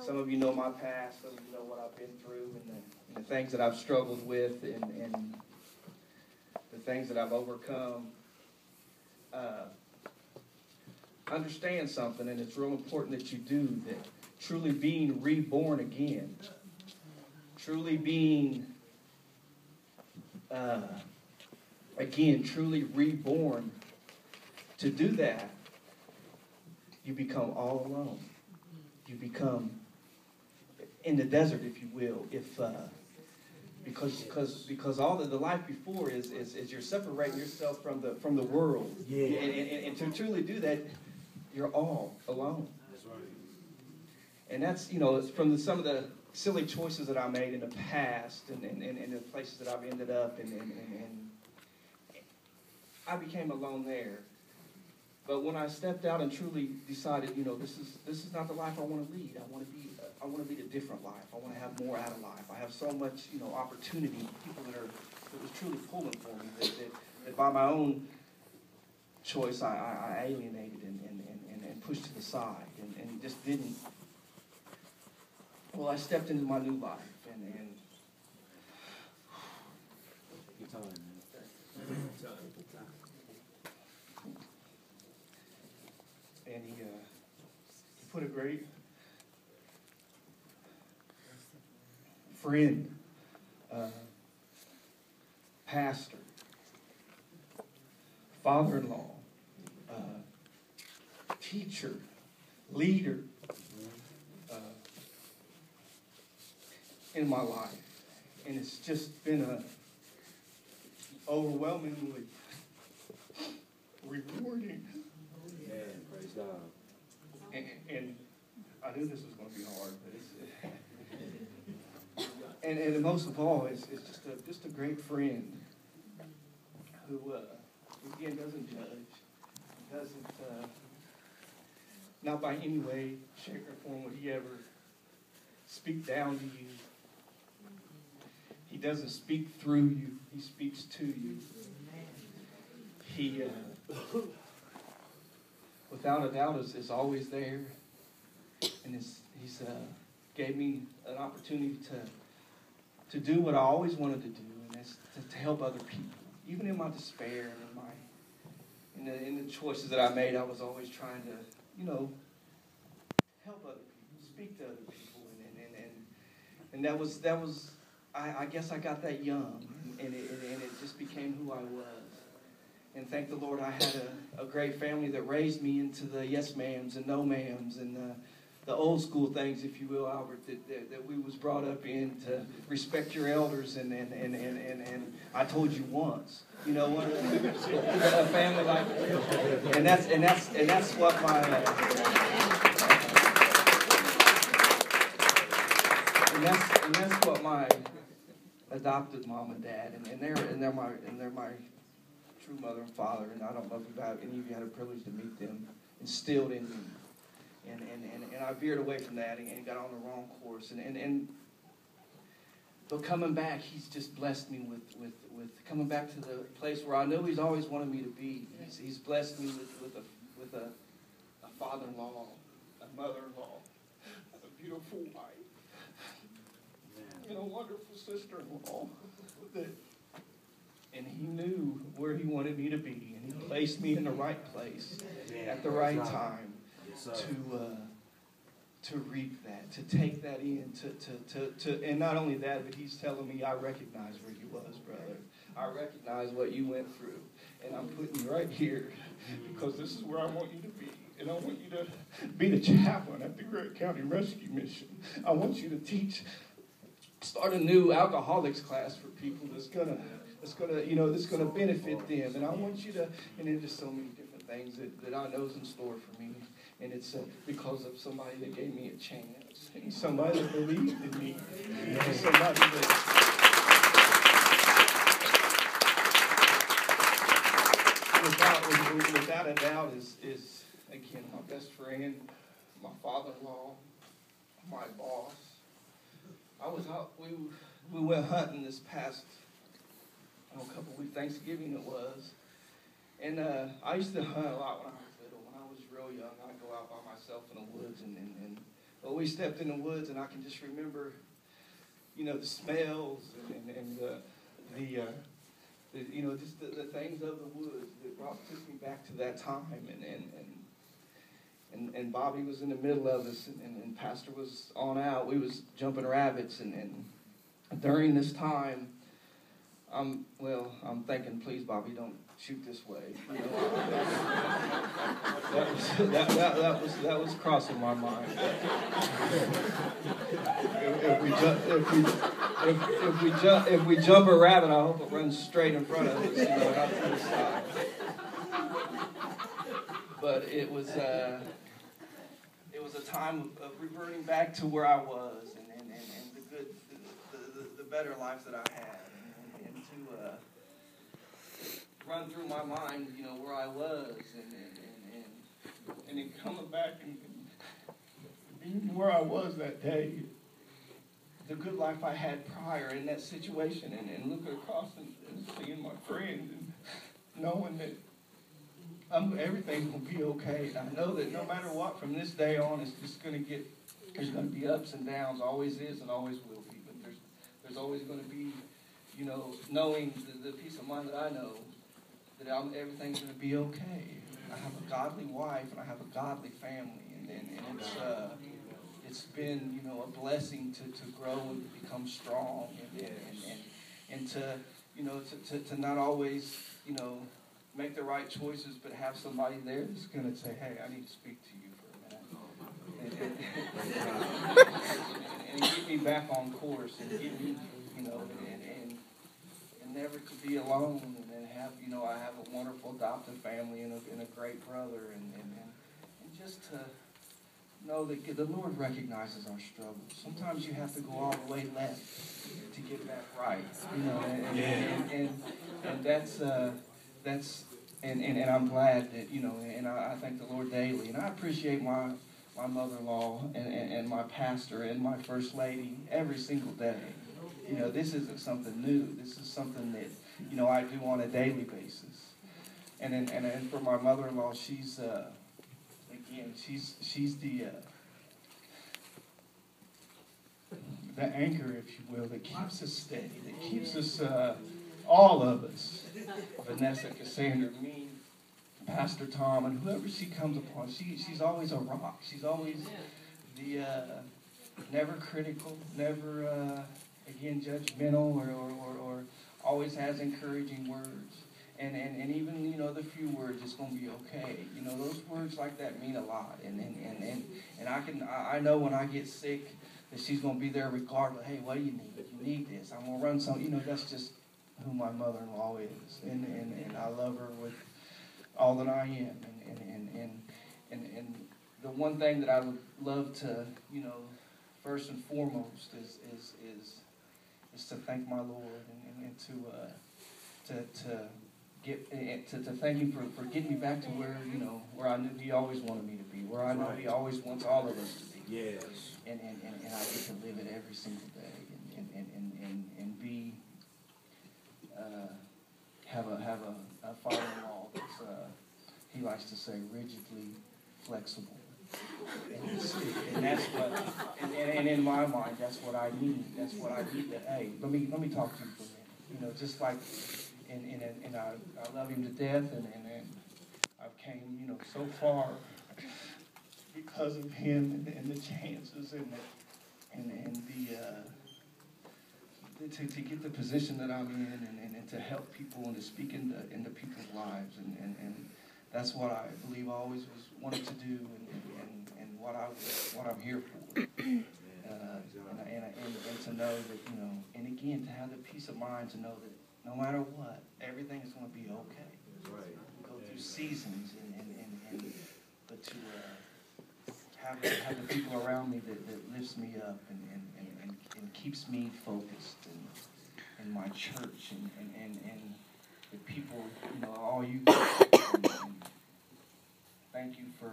Some of you know my past. Some of you know what I've been through and the things that I've struggled with and the things that I've overcome. Understand something, and it's real important that you do, that truly being reborn again, truly being, truly reborn, to do that, you become all alone. You become in the desert, if you will, because all of the life before is you're separating yourself from the world. Yeah. And to truly do that, you're all alone. That's right. And that's, it's from some of the silly choices that I made in the past and the places that I've ended up and I became alone there. But when I stepped out and truly decided, this is not the life I want to lead. I want to lead a different life. I want to have more out of life. I have so much, opportunity, people that was truly pulling for me that by my own choice I alienated and pushed to the side and just didn't. Well, I stepped into my new life and good time, man. Good time. And he put a great friend, pastor, father-in-law, teacher, leader in my life. And it's just been overwhelmingly rewarding. Yeah, praise God. And I knew this was going to be hard, but and most of all, it's just a great friend who again doesn't judge, doesn't not by any way, shape, or form would he ever speak down to you. He doesn't speak through you; he speaks to you. He without a doubt, is always there, and he's gave me an opportunity to do what I always wanted to do, and that's to help other people. Even in my despair and in the choices that I made, I was always trying to, help other people, speak to other people, and that was I guess I got that young, and it just became who I was. And thank the Lord I had a great family that raised me into the yes ma'ams and no ma'ams and the old school things, if you will, Albert, that we was brought up in to respect your elders and I told you once. You know what? A family like and that's what my and that's what my adopted mom and dad and they're my true mother and father, and I don't know if any of you had a privilege to meet them, instilled in me. And I veered away from that and got on the wrong course. But coming back, he's just blessed me with coming back to the place where I know he's always wanted me to be. He's blessed me with a father-in-law, a mother-in-law, a beautiful wife, and a wonderful sister-in-law. And he knew where he wanted me to be, and he placed me in the right place at the right time to reap that, to take that in, to and not only that, but he's telling me, I recognize where you was, brother. I recognize what you went through, and I'm putting you right here because this is where I want you to be. And I want you to be the chaplain at the Grant County Rescue Mission. I want you to start a new alcoholics class for people that's gonna benefit them. And I want you to, and there's just so many different things that I know is in store for me. And it's because of somebody that gave me a chance, and somebody that believed in me, and somebody that without a doubt is again my best friend, my father-in-law, my boss. I was out. We went hunting this past couple weeks, Thanksgiving it was, and I used to hunt a lot when I was little. When I was real young, I'd go out by myself in the woods, and But we stepped in the woods, and I can just remember, the smells and just the things of the woods that took me back to that time. And Bobby was in the middle of us, and Pastor was on out. We was jumping rabbits, and during this time, I'm thinking, please, Bobby, don't shoot this way. That was crossing my mind. If we jump a rabbit, I hope it runs straight in front of us, not to the side. But it was a time of reverting back to where I was and the better life that I had, and to run through my mind, where I was, and then coming back and being where I was that day, the good life I had prior in that situation, and looking across and seeing my friends and knowing that everything's going to be okay. I know that no matter what, from this day on, it's just going to there's going to be ups and downs, always is and always will be, but there's always going to be, knowing the peace of mind that I know, that everything's going to be okay. I have a godly wife, and I have a godly family, and it's been, a blessing to grow and to become strong, and to not always, make the right choices, but have somebody there that's going to say, hey, I need to speak to you for a minute. And get me back on course, and get me, and never to be alone, and then have, I have a wonderful adoptive family and a great brother, and just to know that the Lord recognizes our struggles. Sometimes you have to go all the way left to get back right, and that's and I'm glad that, and I thank the Lord daily, and I appreciate my mother-in-law and my pastor and my first lady every single day. This isn't something new. This is something that, I do on a daily basis. And for my mother-in-law, she's she's the anchor, if you will, that keeps us steady, that keeps us, all of us, Vanessa, Cassandra, me, Pastor Tom, and whoever she comes upon, she's always a rock. She's always the never critical, never again judgmental, or always has encouraging words. And even, the few words, it's going to be okay. Those words like that mean a lot. And I know when I get sick that she's going to be there regardless. Hey, what do you need? You need this. I'm going to run some. That's just who my mother-in-law is. And I love her with all that I am. And the one thing that I would love to, first and foremost is to thank my Lord and to thank Him for getting me back to where I knew He always wanted me to be, where I know He always wants all of us to be. Yes. And I get to live it every single day and be have a father-in-law that's he likes to say rigidly flexible. And that's what, and in my mind, that's what I need. That's what I need. That, hey, let me talk to you for a minute. Just like, and I love him to death, and I've came, so far because of him and the chances and to get the position that I'm in and to help people and to speak into people's lives and that's what I believe I always wanted to do and what I'm here for. And to know that, and again, to have the peace of mind to know that no matter what, everything is going to be okay. Right. Go through seasons but to have the people around me that lifts me up and keeps me focused in my church and the people, all you guys. Thank you for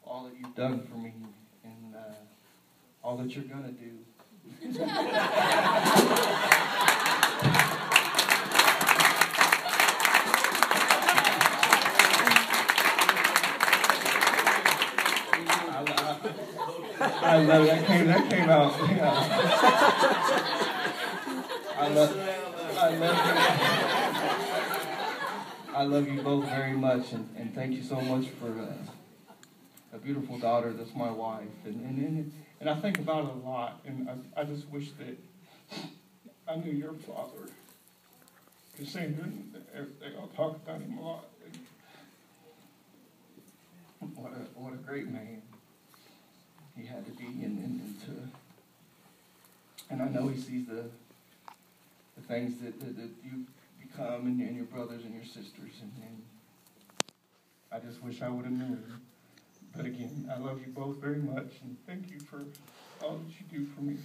all that you've done for me and all that you're going to do. I love that came out. Yeah. I love you both very much, and thank you so much for a beautiful daughter that's my wife. And I think about it a lot, and I just wish that I knew your father. Because they all talk about him a lot. What a great man he had to be, and I know he sees the things that you become and your brothers and your sisters, and I just wish I would have known him. But again, I love you both very much, and thank you for all that you do for me.